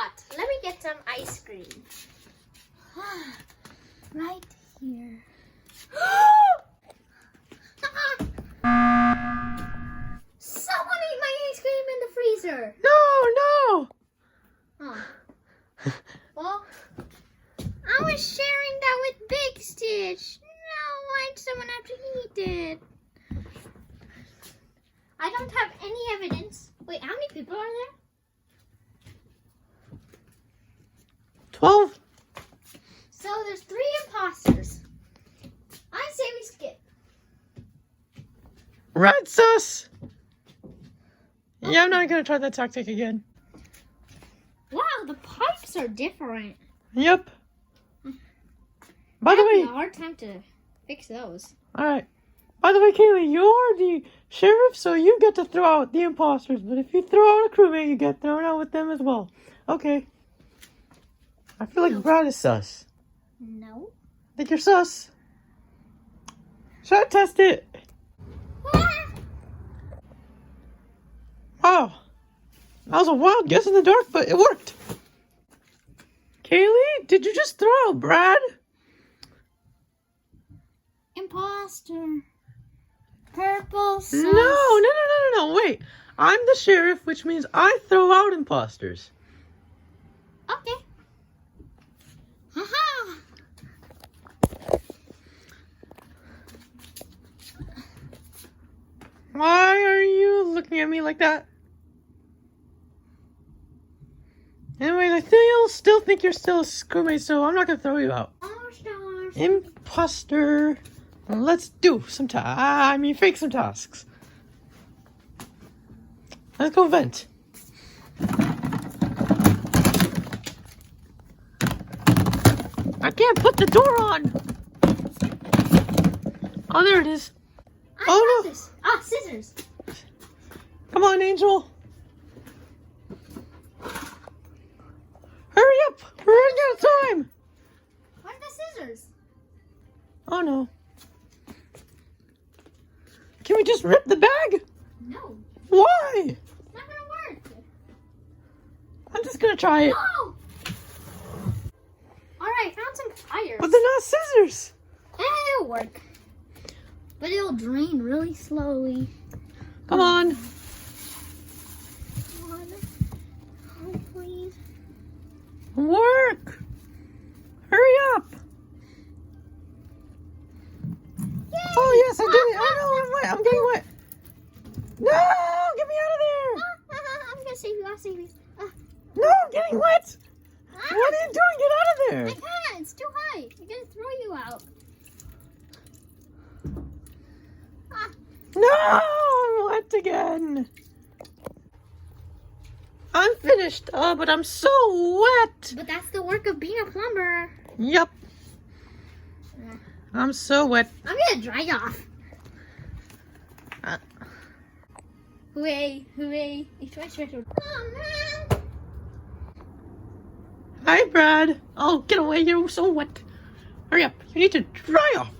hot. Let me get some ice cream. Right here. Someone ate my ice cream in the freezer. No. Oh. Well, I was sharing that with Big Stitch. No, why'd someone have to eat it? I don't have any evidence. Wait, how many people are there? 12. So there's 3 imposters. I say we skip. Red sus. Yeah, I'm not gonna try that tactic again. Wow, the pipes are different. Yep. By the way, a hard time to fix those. alright. By the way, Kaylee, you're the sheriff, so you get to throw out the imposters. But if you throw out a crewmate, you get thrown out with them as well. Okay. I feel like Brad is sus. No. I think you're sus. Should I test it? Oh. That was a wild guess in the dark, but it worked. Kaylee, did you just throw out Brad? Imposter. Purple sus. No. Wait. I'm the sheriff, which means I throw out imposters. Okay. Haha. Why are you looking at me like that? Anyways, I still think you're still a crewmate, so I'm not gonna throw you out. Imposter. Let's do some fake some tasks. Let's go vent. I can't put the door on. Oh, there it is. I Oh, got this. Ah, scissors. Come on, Angel. Hurry up. We're running out of time. Where's the scissors? Oh, no. Can we just rip the bag? No. Why? It's not gonna work. I'm just gonna try it. No. Alright, found some tires. But they're not scissors. It'll work. But it'll drain really slowly. Come on. Come on. Oh, please. Work. Hurry up. Yay. Oh, yes, I did it. I know, I'm wet. I'm getting wet. No, get me out of there. I'm gonna save you. I'll save you. No, I'm getting wet. What are you doing? Get out of I there. can't. It's too high. I'm gonna throw you out. No, I'm wet again. I'm finished, but I'm so wet. But that's the work of being a plumber. Yep. I'm so wet. I'm gonna dry off. Hooray. It's my special. Oh, man. Hi, Brad. Oh, get away. You're so wet. Hurry up. You need to dry off.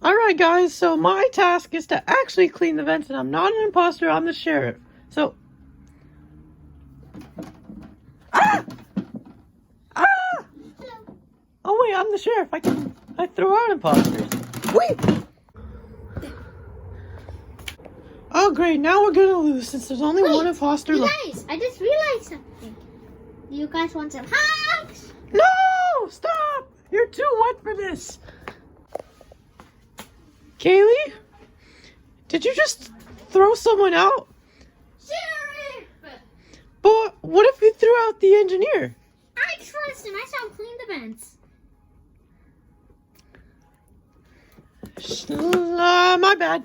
Alright, guys. So my task is to actually clean the vents, and I'm not an imposter. I'm the sheriff. So... Ah! Oh, wait. I'm the sheriff. I throw out imposters. Wait! Oh, great. Now we're gonna lose since there's only one imposter You left. guys, I just realized something. Do you guys want some hugs? No! Stop! You're too wet for this. Kaylee? Did you just throw someone out? Sheriff! But what if you threw out the engineer? I trust him. I saw him clean the vents. My bad.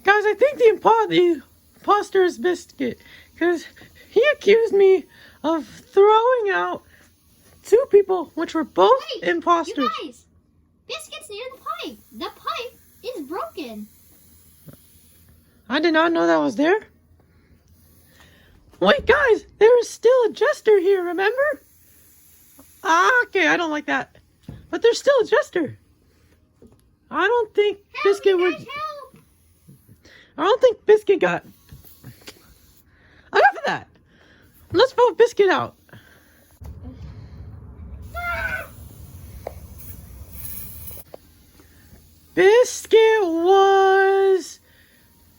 Guys, I think the imposter is Biscuit, because he accused me of throwing out 2 people, which were both Wait, imposters. you guys, Biscuit's near the pipe. The pipe is broken. I did not know that was there. Wait, guys, there is still a jester here, remember? Okay, I don't like that. But there's still a jester. I don't think Biscuit would... Help! I don't think Biscuit got... Enough of that! Let's vote Biscuit out. Biscuit was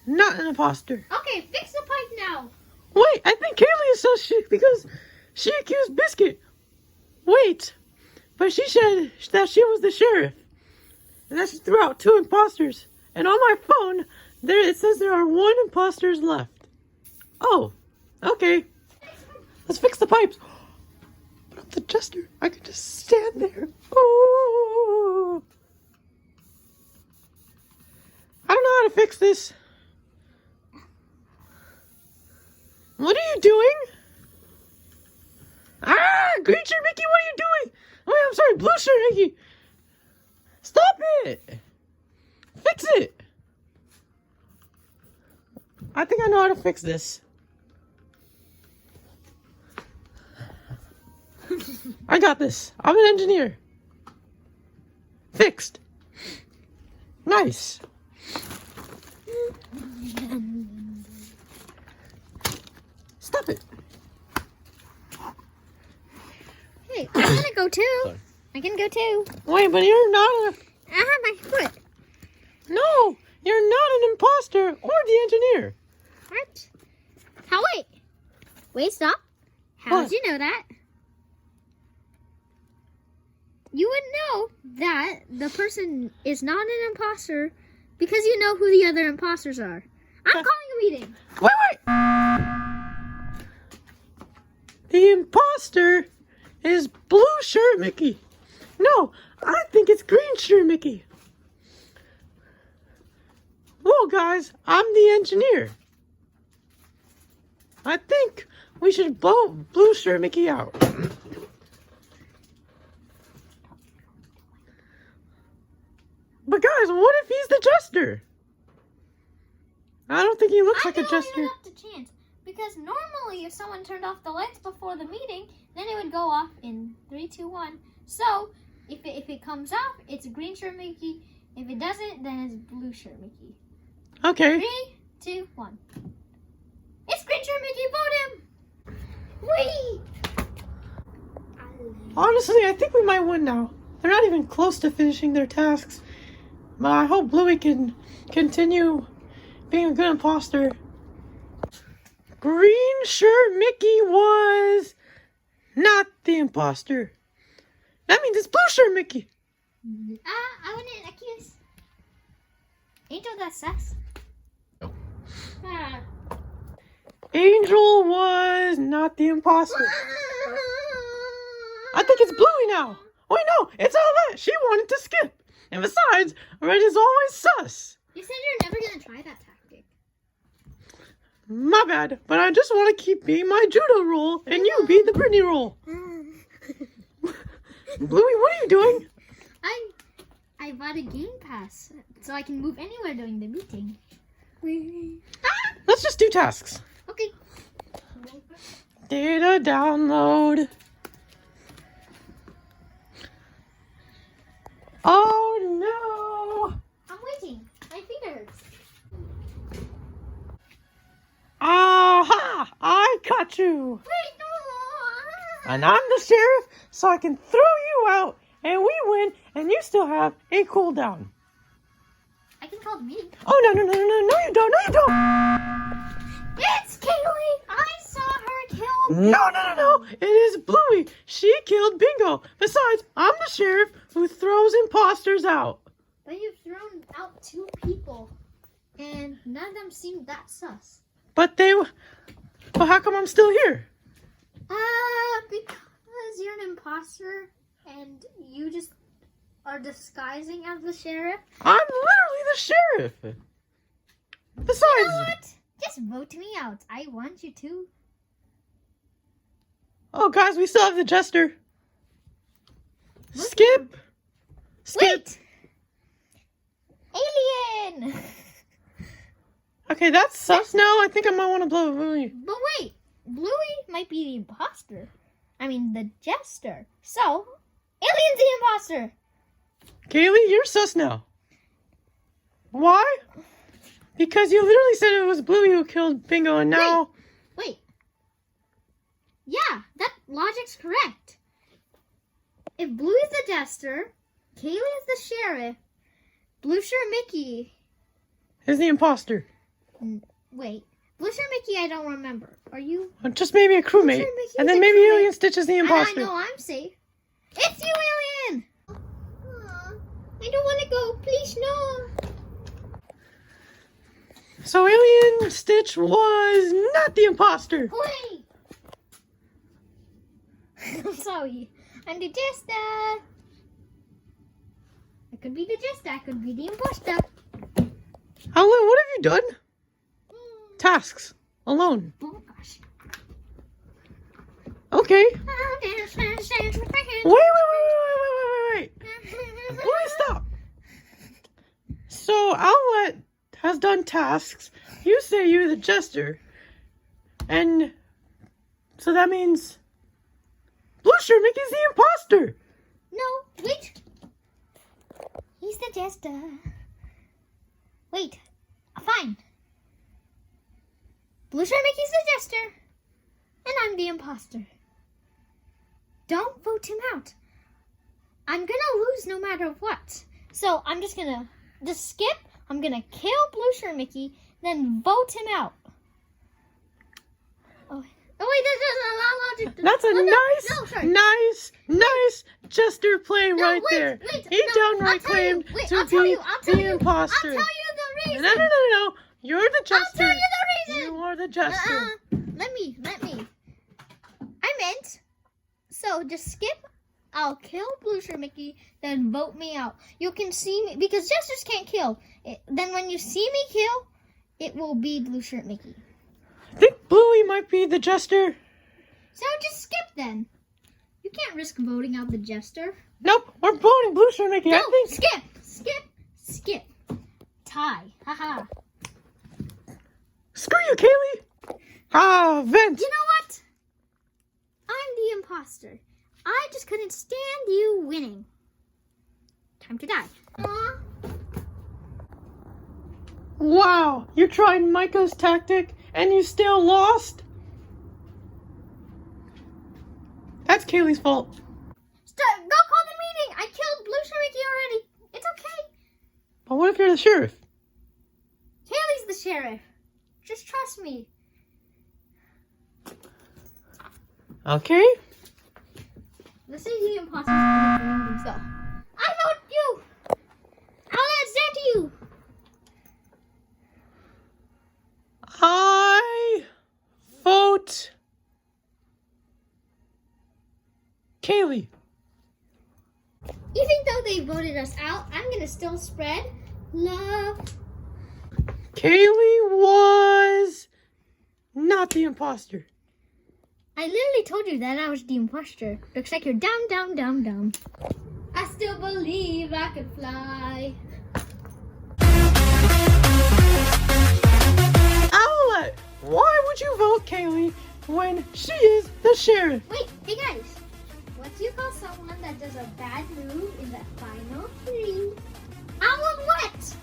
not an imposter. Okay, fix the pipe now. Wait, I think Kaylee is sus because she accused Biscuit. Wait, but she said that she was the sheriff. And that she threw out 2 imposters. And on my phone, it says there are 1 imposters left. Oh, okay. Let's fix the pipes. But I'm the jester. I could just stand there. Oh. I don't know how to fix this. What are you doing? Ah, green shirt Mickey, what are you doing? Oh, I'm sorry, blue shirt Mickey. Stop it. Fix it. I think I know how to fix this. I got this. I'm an engineer. Fixed. Nice. Stop it. Hey, I'm gonna go too. Sorry. I can go too. Wait, but you're not a... I have my foot. No, you're not an imposter or the engineer. What? How? Wait, stop. How What? did you know that? You would know that the person is not an imposter because you know who the other imposters are. I'm calling a meeting. Wait. The imposter is blue shirt Mickey. No, I think it's green shirt Mickey. Well, guys, I'm the engineer. I think we should blow blue shirt Mickey out. But guys, what if he's the jester? I don't think he looks like a jester. I don't even have the chance because normally if someone turned off the lights before the meeting, then it would go off in 3, 2, 1. So if it comes off, it's green shirt Mickey. If it doesn't, then it's blue shirt Mickey. Okay. 3, 2, 1. It's green shirt Mickey. Vote him. Whee! Honestly, I think we might win now. They're not even close to finishing their tasks. But I hope Bluey can continue being a good imposter. Green shirt Mickey was not the imposter. That means it's blue shirt Mickey. I wouldn't accuse. Angel, that's sus. No. Ah. Angel was not the imposter. I think it's Bluey now. Wait, no, it's Owlette. She wanted to skip. And besides, Red is always sus. You said you're never gonna try that tactic. My bad, but I just want to keep being my judo role, and you be the Brittany role. Bluey, what are you doing? I bought a game pass so I can move anywhere during the meeting. Let's just do tasks. Okay. Data download. Oh no! I'm waiting. My feet hurts. Aha! I caught you! Wait, no! And I'm the sheriff, so I can throw you out, and we win, and you still have a cooldown. I can call the meeting. Oh, no, you don't. It's Kaylee! I saw her kill. No. It is Bluey. She killed Bingo. Besides, I'm the sheriff who throws imposters out. But you've thrown out 2 people, and none of them seemed that sus. But how come I'm still here? Because you're an imposter, and you just are disguising as the sheriff. I'm literally the sheriff. Besides, You know what? Just vote me out. I want you to. oh guys, we still have the jester. Skip. Wait! Alien! Okay, that's sus now. I think I might want to blow Bluey. But wait, Bluey might be the imposter. I mean, the jester. So, Alien's the imposter. Kaylee, you're sus now. Why? Because you literally said it was Bluey who killed Bingo, and now... Wait. Yeah, that logic's correct. If Bluey's the jester, Kaylee is the sheriff, Blue Shirt Mickey... is the imposter. Wait. Blue Shirt Mickey, I don't remember. Are you? Or just maybe a crewmate. Shirt Mickey And is then a maybe crewmate. Alien Stitch is the imposter. I know I'm safe. It's you, Alien! Aw, I don't want to go. Please, no. So Alien Stitch was not the imposter. Wait. I'm sorry. I'm the jester. I could be the jester. I could be the imposter. Alan, what have you done? Tasks. Alone. Oh gosh. Okay. Wait. Wait. Bluey, stop. So Owlette has done tasks. You say you're the jester. And so that means Blue Shirt Mickey's the imposter. No, wait. He's the jester. Wait. Fine. Blue Shirt Mickey's the jester. And I'm the imposter. Don't vote him out. I'm gonna lose no matter what. So I'm just gonna skip. I'm gonna kill Blue Shirt Mickey, then vote him out. Oh wait, That's a nice jester play right there. He downright claimed to be the imposter. I'll tell you the reason. No. You're the jester. I'll tell you the reason. You are the jester. Let me. I meant. So just skip. I'll kill Blue Shirt Mickey, then vote me out. You can see me because jesters can't kill. Then when you see me kill, it will be Blue Shirt Mickey. I think Bluey might be the jester. So just skip then. You can't risk voting out the jester. Nope, we're voting Blue Shirt Mickey. No, I think. skip. Tie. Haha. Screw you, Kaylee. Vent. You know what? I'm the imposter. I just couldn't stand you winning. Time to die. Aww. Wow, you tried Micah's tactic and you still lost? That's Kaylee's fault. Go call the meeting. I killed Blue Shirt Mickey already. It's okay. But what if you're the sheriff? Kaylee's the sheriff. Just trust me. Okay. Let's see the imposters. Go. I vote you. I'll add that to you. I vote Kaylee. Even though they voted us out, I'm gonna still spread love. Kaylee was not the imposter. I literally told you that I was the imposter. Looks like you're down. I still believe I could fly. Owlette, why would you vote Kaylee when she is the sheriff? Wait, hey guys. What do you call someone that does a bad move in the final 3? Owl what?